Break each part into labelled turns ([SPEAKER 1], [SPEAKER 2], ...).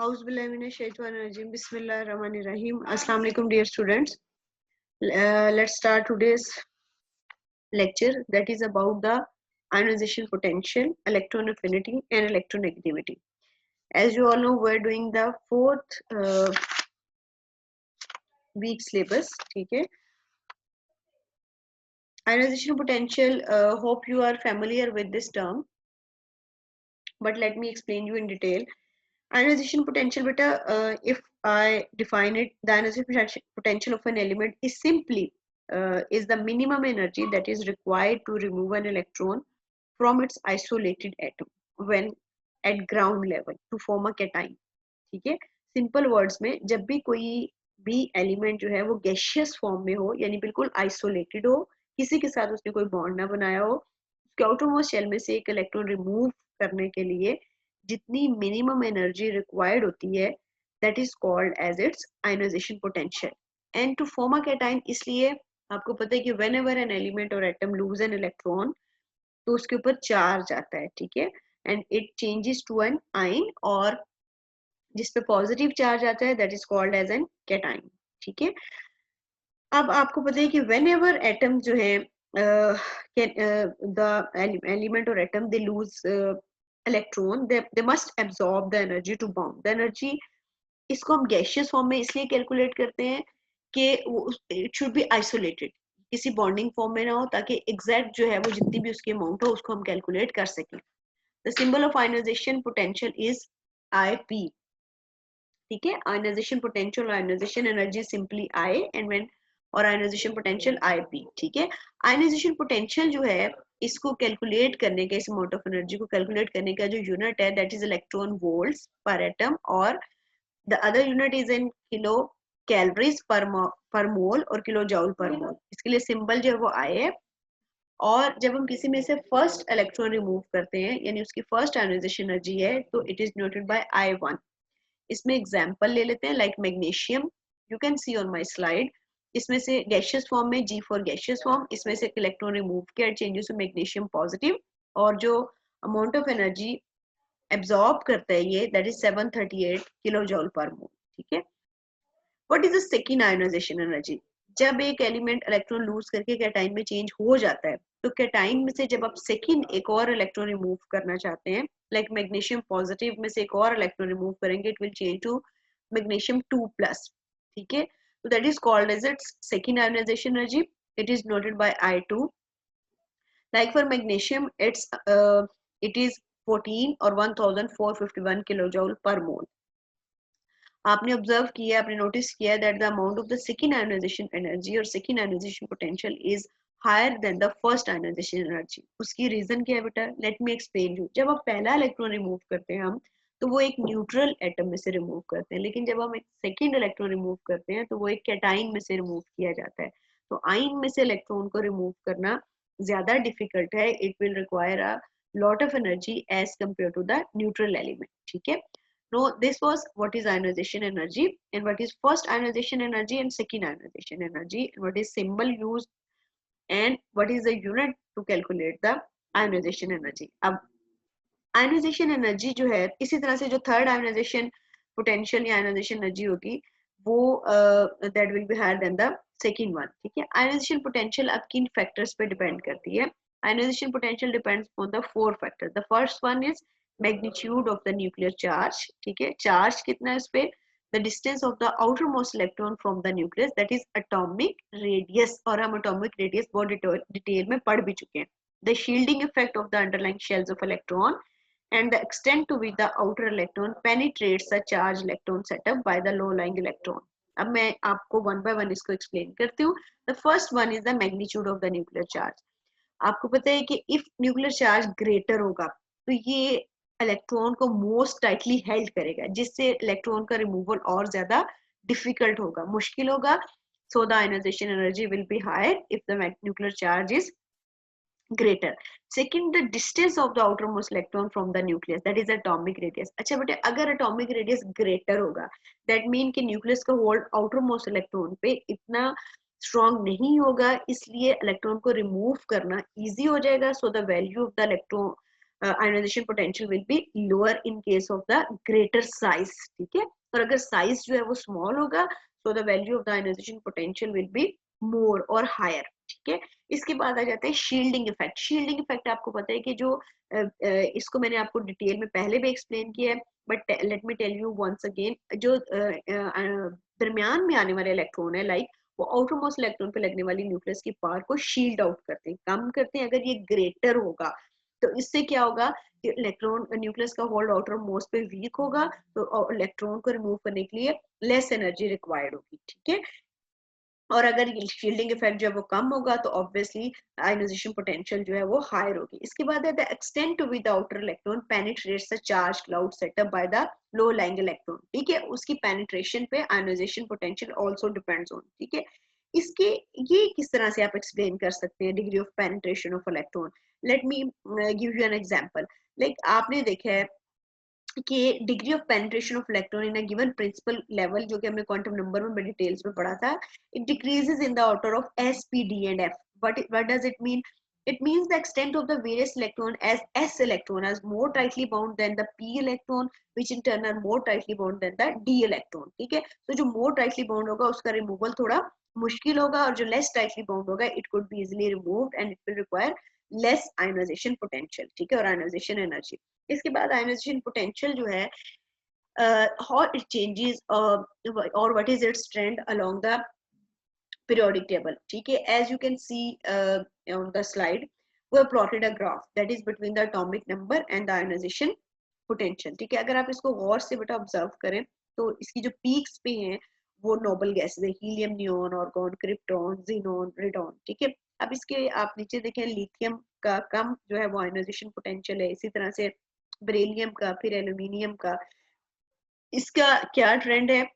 [SPEAKER 1] Auzubillahiminash-shaytanir-rajim. Bismillahir-rahmanir-rahim. Assalamu alaikum, dear students. Let's start today's lecture, that is about the ionization potential, electron affinity, and electronegativity. As you all know, we're doing the fourth week syllabus. Okay. Ionization potential. Hope you are familiar with this term, but let me explain you in detail. Ionization potential, beta, if I define it, the ionization potential of an element is simply is the minimum energy that is required to remove an electron from its isolated atom when at ground level to form a cation. ठीक है, simple words में जब भी कोई भी element जो है वो गैशियस फॉर्म में हो, यानी बिल्कुल आइसोलेटेड हो, किसी के साथ उसने कोई बॉन्ड ना बनाया हो, उसके आउटरमोस्ट शेल में से एक इलेक्ट्रॉन रिमूव करने के लिए जितनी मिनिमम एनर्जी रिक्वायर्ड होती है, that is called as its ionization potential. And to form a cation, इसलिए आपको पता है कि व्हेन एवर एन एलिमेंट और एटम लूज एन इलेक्ट्रॉन तो उसके ऊपर चार्ज आता है, ठीक है, and it changes to an ion, और जिस पे पॉजिटिव चार्ज आता है that is called as an cation. ठीक है, अब आपको पता है कि व्हेन एवर एटम जो है द एलिमेंट और atom they lose electron, they must absorb the energy to bound the energy. इसको हम गैशियस फॉर्म में इसलिए कैलकुलेट करते हैं कि इट शुड बी आइसोलेटेड, किसी बॉन्डिंग फॉर्म में ना हो, ताकि एग्जैक्ट जो है वो जितनी भी उसकी अमाउंट हो उसको हम कैलकुलेट कर सकें. The symbol of ionization potential is IP. ठीक है, आयोनाइजेशन पोटेंशियल और ionization energy simply I, and when और आयोनाइजेशन पोटेंशियल IP. ठीक है, आयोनाइजेशन पोटेंशियल जो है इसको कैलकुलेट करने का, इस अमाउंट ऑफ एनर्जी को कैलकुलेट करने का जो यूनिट है दैट इज इलेक्ट्रॉन वोल्ट्स पर एटम, और the other unit is in kilo calories per mole और किलो जूल पर मोल. इसके लिए सिंबल जो है वो I है. और जब हम किसी में से फर्स्ट इलेक्ट्रॉन रिमूव करते हैं, यानी उसकी फर्स्ट आयोनाइजेशन एनर्जी है, तो it is denoted by I1. इसमें एग्जांपल ले लेते हैं, like magnesium, you can see on my slide. इसमें से गैशियस फॉर्म में G फॉर गैशियस फॉर्म, इसमें से इलेक्ट्रॉन रिमूव किया, चेंजेस टू मैग्नीशियम पॉजिटिव, और जो अमाउंट ऑफ एनर्जी एब्सॉर्ब करता है ये, दैट इज 738 किलो जूल पर मोल. ठीक है, what is the second ionization energy? जब एक एलिमेंट इलेक्ट्रॉन लूज करके कैटाइन में चेंज हो जाता है, तो कैटाइन में से जब आप सेकंड एक और इलेक्ट्रॉन रिमूव करना चाहते हैं, लाइक मैग्नीशियम पॉजिटिव में से एक और इलेक्ट्रॉन रिमूव करेंगे, it will change to magnesium 2+. ठीक है, तो that is called as its second ionization energy. It is noted by I2. Like for magnesium it is 14 और 1451 किलोजूल पर मोल. आपने ऑब्जर्व किया, आपने नोटिस किया that the amount of the second ionization energy और second ionization potential is higher than the first ionization energy. उसकी reason क्या है बेटा? Let me explain you. जब आप पहला इलेक्ट्रॉन रिमूव करते हैं हम, तो वो एक न्यूट्रल एटम में से रिमूव करते हैं, लेकिन जब हम एक सेकंड इलेक्ट्रॉन रिमूव करते हैं तो वो एक कैटाइन में से रिमूव किया जाता है. तो आयन में से इलेक्ट्रॉन को रिमूव करना ज्यादा डिफिकल्ट है. It will require a lot of energy as compare to the neutral element. ठीक है, no, this was what is ionization energy, and what is first ionization energy and second ionization energy, and what is symbol used, and what is the unit to calculate the ionization energy. अब ionization energy जो है, इसी तरह से जो third ionization potential या ionization energy होगी वो that will be higher than the second one. ठीक है, ionization potential अब किन factors पे depend करती है? Ionization potential depends on the 4 factors. The first one is magnitude of the nuclear charge. ठीक है, चार्ज कितना है उस पे, the distance of the outermost electron from the nucleus, that is atomic radius, और हम atomic radius बहुत detail में पढ़ भी चुके हैं. The shielding effect of the underlying shells of electron, and the extent to which the outer electron penetrates the charged electron setup by the low lying electron. अब मैं आपको वन बाय वन इसको explain करती हूँ. The first one is the magnitude of the nuclear charge. आपको पता है कि इफ न्यूक्लियर चार्ज ग्रेटर होगा तो ये इलेक्ट्रॉन को मोस्ट टाइटली हेल्ड करेगा, जिससे इलेक्ट्रॉन का रिमूवल और ज्यादा डिफिकल्ट होगा, मुश्किल होगा. So the ionization energy will be higher if the nuclear charge is greater. Second, the distance of the outermost electron from the nucleus, that is atomic radius. अच्छा बेटे, अगर atomic radius greater होगा, that mean कि nucleus का hold outermost electron पे इतना strong नहीं होगा, इसलिए electron को remove करना easy हो जाएगा. So the value of the electron ionization potential will be lower in case of the greater size, ठीक है। और अगर साइज जो है वो स्मॉल होगा so the value of the ionization potential will be more or higher, ठीक है। इसके बाद आ जाता है शील्डिंग इफेक्ट। शील्डिंग इफेक्ट आपको पता है कि जो इसको मैंने आपको डिटेल में पहले भी एक्सप्लेन किया है, but let me tell you once again. जो दरमियान में आने वाले इलेक्ट्रॉन है, लाइक वो आउटर मोस्ट इलेक्ट्रॉन पे लगने वाली न्यूक्लियस की पावर को शील्ड आउट करते हैं, कम करते हैं। अगर ये ग्रेटर होगा तो इससे क्या होगा कि इलेक्ट्रॉन न्यूक्लियस का होल्ड आउटर मोस्ट पे वीक होगा, तो इलेक्ट्रॉन को रिमूव करने के लिए लेस एनर्जी रिक्वायर्ड होगी, ठीक है। और अगर शील्डिंग इफेक्ट जो है वो कम होगा तो ऑब्वियसली आयोनाइजेशन पोटेंशियल जो है वो हायर होगी। इसके बाद है the extent to with outer electron penetrates the charge cloud set up by the low lying electron, ठीक है। उसकी पेनिट्रेशन पे ionization potential also depends on, ठीक है। इसके ये किस तरह से आप एक्सप्लेन कर सकते हैं degree of penetration of electron. Let me give you an example. Like आपने देखा है कि degree of penetration of electron in a given principal level, जो कि हमने क्वांटम नंबर में डिटेल्स में पढ़ा था, it decreases in the order of s p d and f। what does it mean? It means the extent of the various electron as s electron as more tightly bound than the p electron, which in turn are more tightly bound than the d electron, ठीक है। तो जो more tightly bound होगा उसका removal थोड़ा मुश्किल होगा, और जो less tightly bound होगा it could be easily removed and it will require less ionization potential, ठीक है, और ionization energy। इसके बाद आयोनाइजेशन पोटेंशियल जो है how it changes or what is its trend along the periodic table, ठीक है। as you can see on the slide, we have plotted a graph that is between the atomic number and the ionization potential, ठीक है। अगर आप इसको गौर से बेटा observe करें तो इसकी जो पीक्स पे हैं वो नोबल गैसेस है, helium, neon, argon, krypton, xenon, radon, ठीक है। अब इसके आप नीचे देखें, लिथियम का कम जो है वो आयोनाइजेशन पोटेंशियल है, इसी तरह से बेरिलियम का, फिर एल्यूमिनियम का। इसका क्या ट्रेंड है,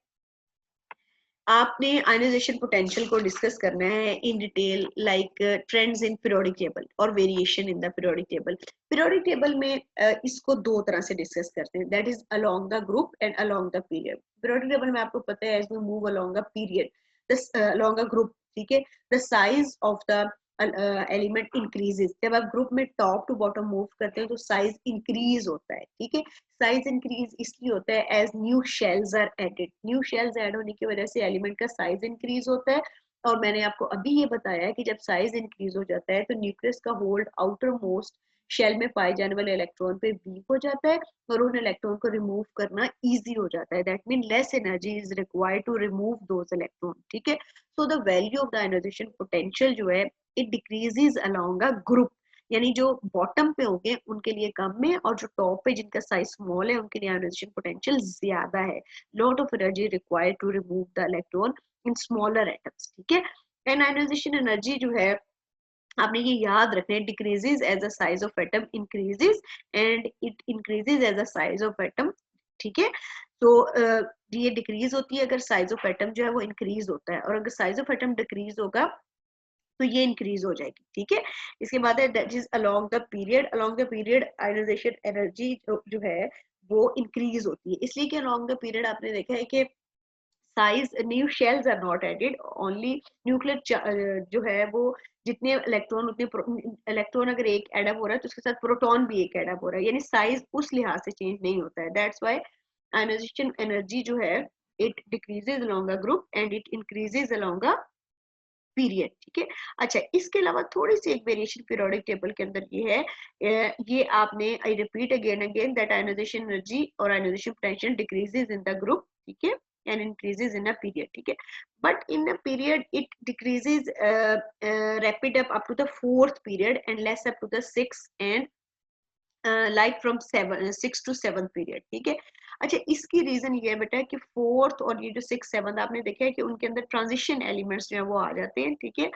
[SPEAKER 1] आपने आयोनाइजेशन पोटेंशियल को डिस्कस करना है in detail, like trends in periodic table और variation in the periodic table. Periodic table में इसको दो तरह से डिस्कस करते हैं, that is along the group and along the period. Periodic table में आपको पता है as we move along the period, this along a group, ठीक है, the size of the element increases. जब आप ग्रुप में टॉप टू बॉटम मूव करते हैं तो साइज इंक्रीज होता है, ठीक है। साइज इंक्रीज इसलिए होता है as new shells are added, new shells add होने की वजह से एलिमेंट का साइज इंक्रीज होता है। और मैंने आपको अभी ये बताया है कि जब साइज इंक्रीज हो जाता है तो न्यूक्लियस का होल्ड आउटर मोस्ट शेल में पाए जाने वाले इलेक्ट्रॉन पे वीक हो जाता है और उन इलेक्ट्रॉन को रिमूव करना इजी हो जाता है। That mean less energy is required to remove those electron, ठीक है। So the value of the ionization potential जो है it decreases along a group, यानी जो बॉटम पे होंगे उनके लिए कम है और जो टॉप पे जिनका साइज स्मॉल है उनके लिए आयोनाइजेशन पोटेंशियल ज्यादा है। Lot of energy required to remove the electron in smaller atoms, ठीक है। एंड आयोनाइजेशन एनर्जी जो है आपने ये याद रखना है, decreases as the size of atom increases and it increases as the size of atom, ठीक है। तो ये डिक्रीज होती है अगर साइज ऑफ एटम जो है वो इंक्रीज होता है, और अगर साइज ऑफ एटम डिक्रीज होगा तो ये इंक्रीज हो जाएगी, ठीक है। इसके बाद है that is along the period. Along the period ionization energy जो है वो इंक्रीज होती है, इसलिए कि अलोंग द पीरियड आपने देखा है कि size new shells are not added, only nuclear जो है वो जितने इलेक्ट्रॉन उतने इलेक्ट्रॉन अगर एक एडअप हो रहा है तो उसके साथ प्रोटॉन भी एक एडअप हो रहा है, यानी साइज उस लिहाज से चेंज नहीं होता है। दैट्स व्हाई आयोनाइजेशन एनर्जी जो है it decreases along a group and it increases along a period, ठीक है। अच्छा, इसके अलावा थोड़ी सी एक वेरिएशन पीरियोडिक टेबल के अंदर ये है, ये आपने I repeat again again that ionization energy और ionization potential decreases in the group, ठीक है, and increases in a period, ठीक है। but in a period it decreases rapid up to the fourth period and less up to the sixth and like from 6 to 7 period, ठीक है। अच्छा, इसकी reason ये है बेटा कि फोर्थ और ये जो 6 7 आपने देखा है कि उनके अंदर ट्रांजिशन एलिमेंट्स जो है वो आ जाते हैं, ठीक है।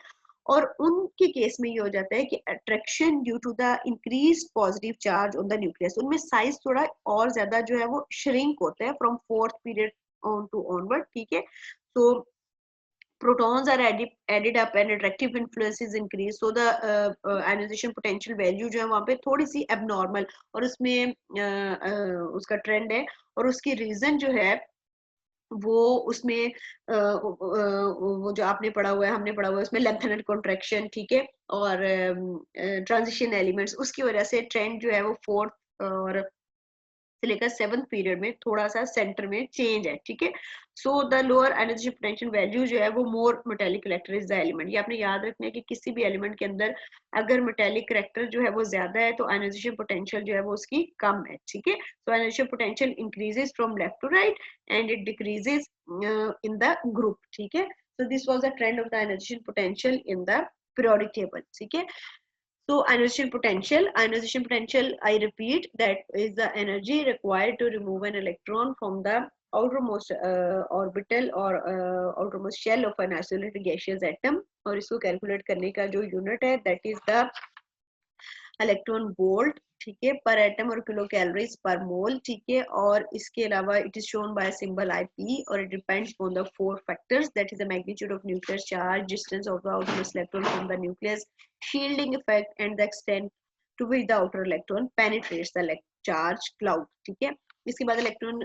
[SPEAKER 1] और उनके केस में ये हो जाता है कि attraction due to the increase positive charge on the nucleus, उनमें साइज थोड़ा और ज्यादा जो है वो श्रिंक होता है from fourth period on to onward, ठीक है। तो protons are added up and attractive influence is increased, so the ionization potential value जो है वहाँ पे थोड़ी सी abnormal और उसमें उसका ट्रेंड है। और उसकी रीजन जो है वो उसमें वो जो आपने पढ़ा हुआ है, हमने पढ़ा हुआ है, उसमें लेंथन एंड कॉन्ट्रैक्शन, ठीक है, और ट्रांजिशन एलिमेंट्स, उसकी वजह से ट्रेंड जो है वो फोर्थ और से लेकर 7th पीरियड में थोड़ा सा सेंटर में चेंज है, ठीक है। So the lower energy potential value जो है वो more metallic character is the element. ये आपने याद रखना है कि किसी भी एलिमेंट के अंदर अगर मेटेलिक करेक्टर जो है वो ज्यादा है तो आयनाइजेशन पोटेंशियल जो है वो उसकी कम है, ठीक है। So ionization potential increases from left to right and it decreases in the group, ठीक है। So this was the trend of the ionization potential in the periodic table, ठीक है। So ionization potential, I repeat, that is the energy required to remove an electron from the outermost orbital or outermost shell of an isolated gaseous atom. और इसको calculate करने का जो unit है that is the electron volt, ठीक है, पर atom और किलो कैलोरीज पर मोल, ठीक है। और इसके अलावा it is shown bye symbol IP और it depends on the 4 factors, that is the magnitude of nuclear charge, distance of the outermost electron from the nucleus, shielding effect and the extent to which the outer electron penetrates the charge cloud, ठीक है। इसके बाद electron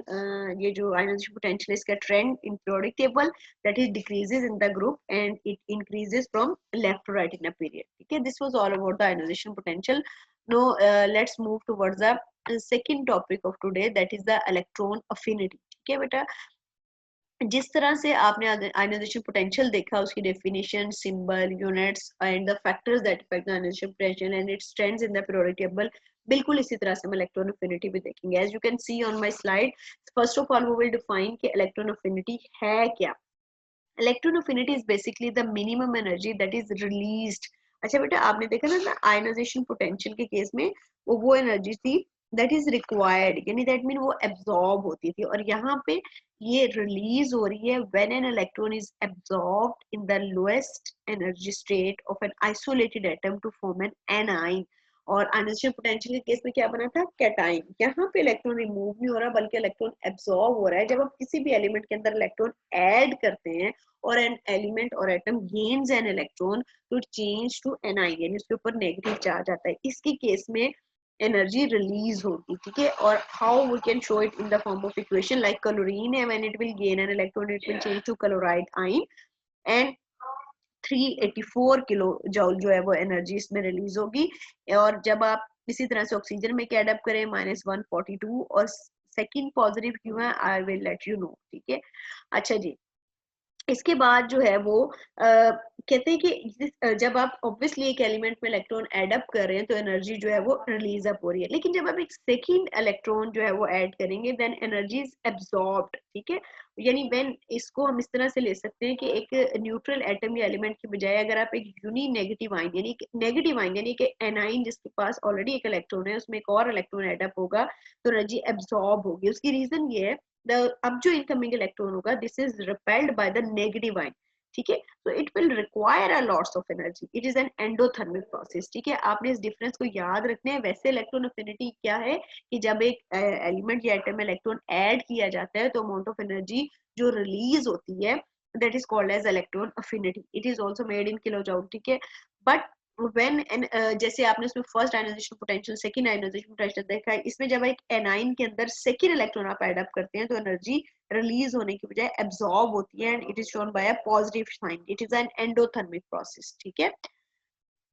[SPEAKER 1] ये जो ionization potential इसका trend in periodic table that is decreases in the group and it increases from left to right in a period, ठीक है। This was all about the ionization potential. Now let's move towards the second topic of today, that is the electron affinity, ठीक है बेटा। जिस तरह से आपने ionization potential देखा, उसकी definition, symbol, units and the factors that affect the ionization potential and its trends in the periodic table, बिल्कुल इसी तरह से हम इलेक्ट्रॉन अफिनिटी भी देखेंगे। As you can see on my slide, first of all we will define कि electron affinity है क्या। Electron affinity is basically the minimum energy that is released. अच्छा बेटा, आपने देखा ना आयनाइजेशन पोटेंशियल के केस में वो एनर्जी थी दैट इज रिक्वायर्ड, यानी दैट मीन वो एब्जॉर्ब होती थी, और यहाँ पे ये रिलीज हो रही है when an electron is absorbed in the lowest energy state of an isolated atom to form an anion. और आयनाइजेशन पोटेंशियल के केस में क्या बना था, कैटाइन। यहाँ पे इलेक्ट्रॉन रिमूव नहीं हो रहा बल्कि इलेक्ट्रॉन एब्जॉर्ब हो रहा है। जब आप किसी भी एलिमेंट के अंदर इलेक्ट्रॉन ऐड करते हैं और एन एलिमेंट और atom gains an electron to change to anion, यानी उसके ऊपर नेगेटिव चार्ज आता है, इसके केस में एनर्जी रिलीज होगी, ठीक है। और how we can show it in the form of equation like chlorine है, when it will gain an electron it will change to chloride ion and 384 kilo joule जो है वो एनर्जी इसमें रिलीज होगी। और जब आप इसी तरह से ऑक्सीजन में कैड अप करें -142, और सेकंड पॉजिटिव क्यों है, I will let you know, ठीक है। अच्छा जी, इसके बाद जो है वो कहते हैं कि जब आप ऑब्वियसली एक एलिमेंट में इलेक्ट्रॉन ऐड अप कर रहे हैं तो एनर्जी जो है वो रिलीज अप हो रही है, लेकिन जब आप एक सेकंड इलेक्ट्रॉन जो है वो ऐड करेंगे देन एनर्जी इज एब्जॉर्ब्ड, ठीक है। यानी व्हेन इसको हम इस तरह से ले सकते हैं कि एक न्यूट्रल एटम या एलिमेंट की बजाय अगर आप एक यूनी नेगेटिव आयन यानी नेगेटिव आयन यानी कि एनाइन जिसके पास ऑलरेडी एक इलेक्ट्रॉन है उसमें एक और इलेक्ट्रॉन ऐड अप होगा तो एनर्जी एब्जॉर्ब होगी। उसकी रीजन ये है अब जो इनकमिंग इलेक्ट्रॉन होगा this is repelled by the negative ion, ठीक है। तो it will require a lots of energy, it is an endothermic process, ठीक है। आपने इस डिफरेंस को याद रखना है। वैसे इलेक्ट्रॉन अफिनिटी क्या है कि जब एक एलिमेंट या एटम में इलेक्ट्रॉन ऐड किया जाता है तो अमाउंट ऑफ एनर्जी जो रिलीज होती है that is called as electron affinity. It is also made in kilo joule, ठीक है। बट व्हेन जैसे आपने उसमें first ionization potential second ionization potential देखा है, इसमें जब एक एनाइन के अंदर सेकंड इलेक्ट्रॉन आप ऐड अप करते हैं तो एनर्जी रिलीज होने की बजाय एब्जॉर्ब होती है and it is shown by a positive sign, it is an endothermic process, ठीक है।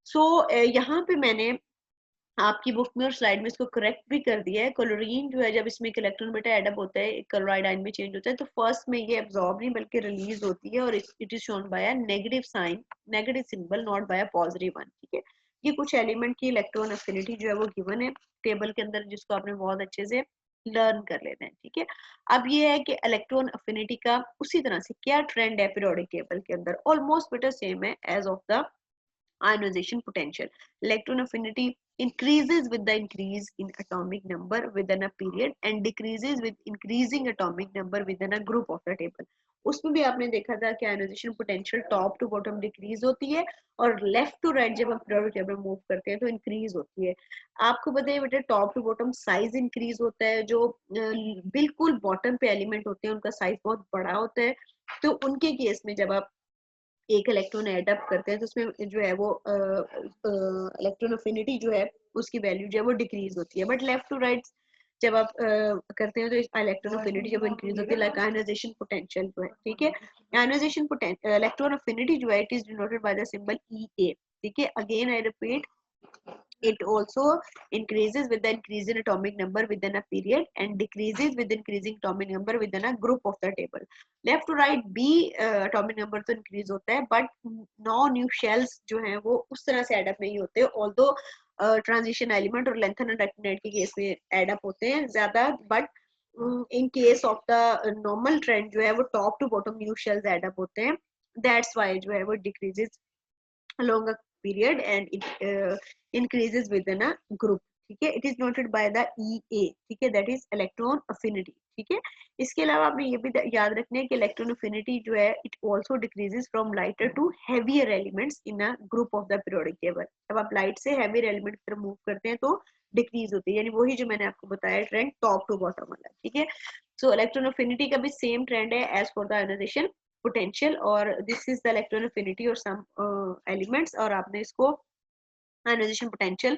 [SPEAKER 1] सो यहाँ पे मैंने आपकी बुक में और स्लाइड में इसको करेक्ट भी कर दिया है। क्लोरीन जो है जब इसमें एक इलेक्ट्रॉन बेटा एड अप होता है क्लोराइड आयन में चेंज होता है तो फर्स्ट में ये एब्जॉर्ब नहीं बल्कि रिलीज होती है और it is shown by a negative sign, negative symbol, not by a positive one, ठीक है। ये कुछ एलिमेंट की इलेक्ट्रॉन एफिनिटी जो है वो गिवन है टेबल के अंदर जिसको आपने बहुत अच्छे से लर्न कर लेना है, ठीक है। अब ये है कि इलेक्ट्रॉन एफिनिटी का उसी तरह से क्या ट्रेंड है पीरियोडिक टेबल के अंदर, ऑलमोस्ट बेटा सेम है as of the ionization potential. Electron affinity increases with the increase in atomic number within a period and decreases with increasing atomic number within a group of the table. उसमें भी आपने देखा था कि ionization potential top to bottom decrease होती है और left to right जब हम पीरियोडिक टेबल मूव करते हैं तो इंक्रीज होती है। आपको बताइए बेटा top to bottom size increase होता है, जो बिल्कुल बॉटम पे एलिमेंट होते हैं उनका साइज बहुत बड़ा होता है, तो उनके केस में जब आप एक इलेक्ट्रॉन ऐड अप करते हैं तो उसमें जो है वो इलेक्ट्रॉन अफिनिटी जो है उसकी वैल्यू जो है वो डिक्रीज होती है। बट लेफ्ट टू राइट जब आप करते हैं तो इलेक्ट्रॉन अफिनिटी जब इंक्रीज होती है, लाइक आयनाइजेशन पोटेंशियल जो है, ठीक है। आयनाइजेशन पोटेंशियल, इलेक्ट्रॉन अफिनिटी जो है, it is denoted by the symbol EA, ठीक है। Again I repeat, it also increases with the increase in atomic number within a period and decreases with increasing atomic number within a group of the table. Left to right B atomic number तो increase होता है, but no new shells जो हैं वो उस तरह से add up नहीं होते, although transition element और lengthen and alternate के केस में add up होते हैं ज्यादा, but in case of the normal trend जो है वो top to bottom new shells add up होते हैं, that's why जो है वो decreases along a period and it increases within a group, ठीक है। it is noted by the EA, ठीक है, that is electron affinity, ठीक है। इसके अलावा आपने ये भी याद रखना है कि electron affinity जो है it also decreases from lighter to heavier elements in a group of the periodic table। जब आप light से heavier element की तरफ move करते हैं तो डिक्रीज होती है, यानी वही जो मैंने आपको बताया ट्रेंड टॉप टू बॉटम वाला, ठीक है। सो इलेक्ट्रॉन अफिनिटी का भी सेम ट्रेंड है as for the ionization potential, और this is the electron affinity और सम एलिमेंट्स, और आपने इसको आयनाइजेशन पोटेंशियल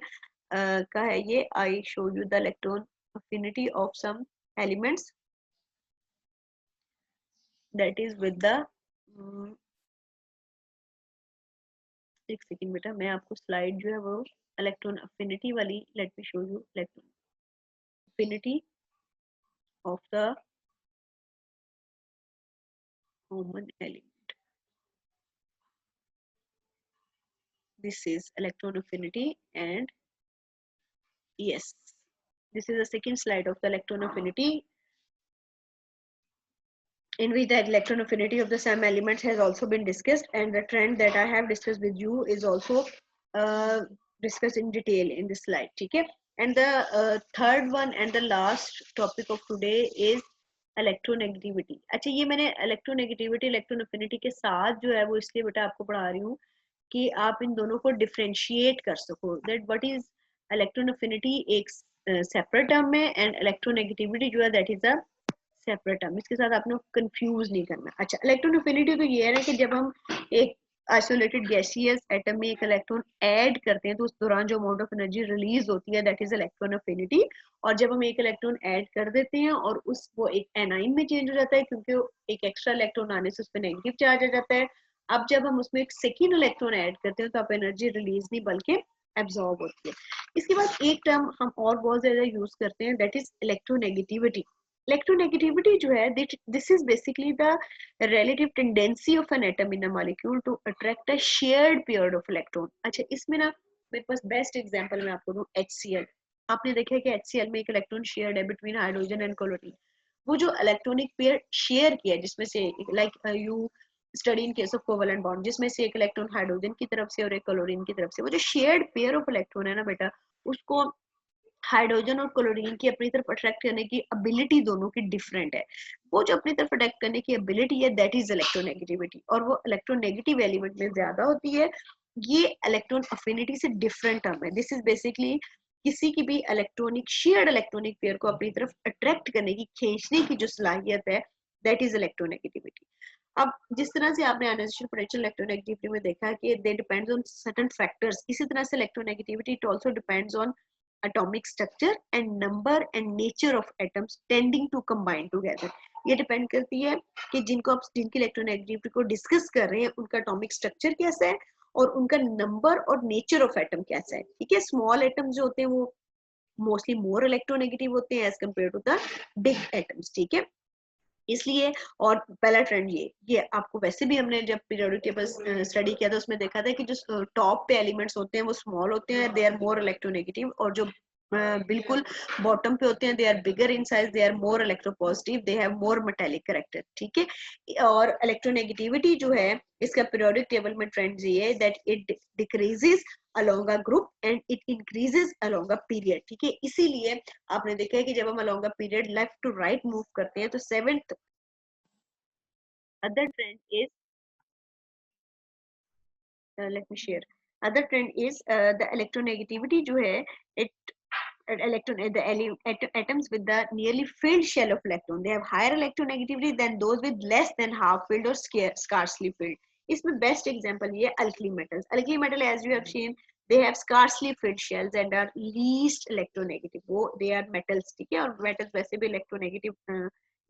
[SPEAKER 1] का है ये, I show you the electron affinity of some elements that is with the एक सेकंड बेटा, मैं आपको स्लाइड जो है वो इलेक्ट्रॉन अफिनिटी वाली, let me show you electron affinity of the common element. This is electron affinity, and yes, this is the second slide of the electron affinity, in which the electron affinity of the same elements has also been discussed, and the trend that I have discussed with you is also discussed in detail in this slide, okay? And the third one and the last topic of today is electronegativity. अच्छा, ये मैंने electronegativity electron affinity के साथ जो है वो इसलिए बेटा आपको पढ़ा रही हूँ कि आप इन दोनों को डिफरेंशिएट कर सको, that what is electron affinity एक सेपरेट टर्म है एंड इलेक्ट्रोनेगेटिविटी जो है that is a separate term. इसके साथ आपने कंफ्यूज नहीं करना। अच्छा, इलेक्ट्रॉन अफिनिटी तो ये है ना कि जब हम एक आइसोलेटेड गैसियस एटम में एक इलेक्ट्रॉन ऐड करते हैं तो उस दौरान जो अमाउंट ऑफ एनर्जी रिलीज होती है दैट इज इलेक्ट्रॉन अफिनिटी, और जब हम एक इलेक्ट्रॉन ऐड कर देते हैं और उस वो एक एनाइन में चेंज हो जाता है क्योंकि एक एक्स्ट्रा इलेक्ट्रॉन आने से उस पर नेगेटिव चार्ज आ जाता है। अब जब हम उसमें एक सेकेंड इलेक्ट्रॉन ऐड करते हैं तो आप एनर्जी रिलीज नहीं बल्कि एब्जॉर्ब होती है। इसके बाद एक टर्म हम और बहुत ज्यादा यूज करते हैं दैट इज इलेक्ट्रोनेगेटिविटी। Electronegativity जो है this is basically the relative tendency of an atom in a molecule to attract a shared pair of electron। अच्छा, इसमें ना मेरे पास बेस्ट एग्जांपल मैं आपको दूं HCl। आपने देखा है कि HCl में एक इलेक्ट्रॉन शेयर्ड है बिटवीन हाइड्रोजन एंड क्लोरीन। वो जो इलेक्ट्रॉनिक पेयर शेयर किया है जिसमें से like you study in case of covalent bond, जिसमें से एक इलेक्ट्रॉन हाइड्रोजन की तरफ से और एक क्लोरीन की तरफ से, वो जो शेयर्ड पेयर ऑफ इलेक्ट्रॉन है ना बेटा, उसको हाइड्रोजन और क्लोरीन की अपनी तरफ अट्रैक्ट करने की एबिलिटी दोनों की डिफरेंट है। वो जो अपनी तरफ अट्रैक्ट करने की एबिलिटी है दैट इज इलेक्ट्रोनेगेटिविटी, और वो इलेक्ट्रोनेगेटिव एलिमेंट में ज्यादा होती है। ये इलेक्ट्रॉन अफिनिटी से डिफरेंट टर्म है। दिस इज बेसिकली किसी की भी इलेक्ट्रॉनिक शेयर्ड इलेक्ट्रॉनिक पेयर को अपनी तरफ अट्रैक्ट करने की, खींचने की जो सलाहियत है दैट इज इलेक्ट्रोनेगेटिविटी। अब जिस तरह से आपने आयनाइजेशन पोटेंशियल इलेक्ट्रोनेगेटिविटी में देखा कि दे डिपेंड्स ऑन सर्टेन फैक्टर्स, इसी तरह से electronegativity it also depends on atomic structure and number and nature of atoms tending to combine together। ये डिपेंड करती है कि जिनकी इलेक्ट्रोनेगेटिविटी को डिस्कस कर रहे हैं उनका एटॉमिक स्ट्रक्चर कैसा है और उनका नंबर और नेचर ऑफ एटम कैसा है, ठीक है। स्मॉल एटम्स जो होते हैं वो मोस्टली मोर इलेक्ट्रोनेगेटिव होते हैं as compared to the big atoms, ठीक है। इसलिए, और पहला ट्रेंड ये आपको वैसे भी हमने जब पीरियोडिक टेबल स्टडी किया था उसमें देखा था कि जो टॉप पे एलिमेंट्स होते हैं वो स्मॉल होते हैं, दे आर मोर इलेक्ट्रोनेगेटिव, और जो बिल्कुल बॉटम पे होते हैं they are bigger in size, they are more electropositive, they have more metallic character, ठीक है। और इलेक्ट्रोनेगेटिविटी जो है इसका पीरियोडिक टेबल में ट्रेंड ये है that it decreases along a group and it increases along a period, ठीक है। इसीलिए आपने देखा है कि जब हम along a period left to right move करते हैं तो seventh other trend is let me share other trend is the electronegativity जो है it atoms with the nearly filled shell of electron, they have higher electronegativity than those with less than half filled or scarcely filled। इसमें best example ये alkali metals. Alkali metal as you have seen they have scarcely filled shells and are least electronegative. वो they are metals, ठीक है, और metals वैसे भी electronegative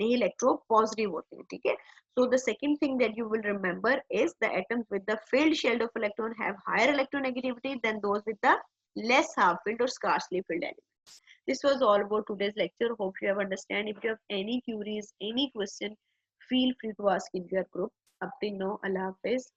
[SPEAKER 1] नहीं, electropositive होते हैं, ठीक है. So the second thing that you will remember is the atoms with the filled shell of electron have higher electronegativity than those with the less half filled or scarcely filled elements. This was all about today's lecture. Hope you have understand. If you have any queries, any question, feel free to ask in your group. Up to now, Allah Hafiz.